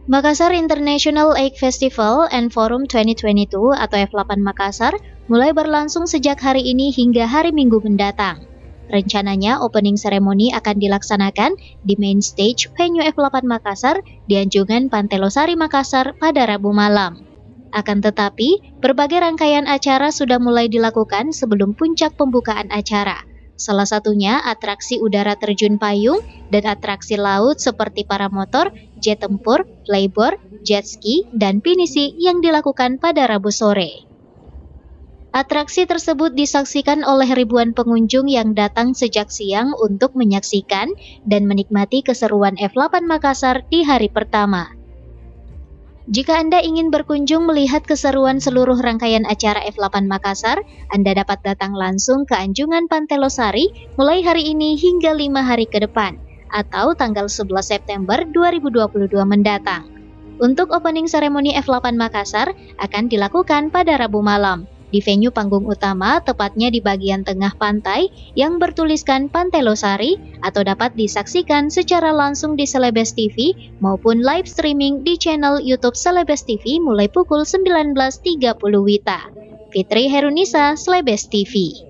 Makassar International Egg Festival and Forum 2022 atau F8 Makassar mulai berlangsung sejak hari ini hingga hari Minggu mendatang. Rencananya opening ceremony akan dilaksanakan di main stage venue F8 Makassar di Anjungan Pantai Losari Makassar pada Rabu malam. Akan tetapi, berbagai rangkaian acara sudah mulai dilakukan sebelum puncak pembukaan acara. Salah satunya atraksi udara terjun payung dan atraksi laut seperti paramotor, jet tempur, playboard, jet ski, dan pinisi yang dilakukan pada Rabu sore. Atraksi tersebut disaksikan oleh ribuan pengunjung yang datang sejak siang untuk menyaksikan dan menikmati keseruan F8 Makassar di hari pertama. Jika Anda ingin berkunjung melihat keseruan seluruh rangkaian acara F8 Makassar, Anda dapat datang langsung ke Anjungan Pantai Losari mulai hari ini hingga 5 hari ke depan, atau tanggal 11 September 2022 mendatang. Untuk opening ceremony F8 Makassar akan dilakukan pada Rabu malam, di venue panggung utama tepatnya di bagian tengah pantai yang bertuliskan Pantai Losari atau dapat disaksikan secara langsung di Celebes TV maupun live streaming di channel YouTube Celebes TV mulai pukul 19.30 WITA. Fitri Herunisa, Celebes TV.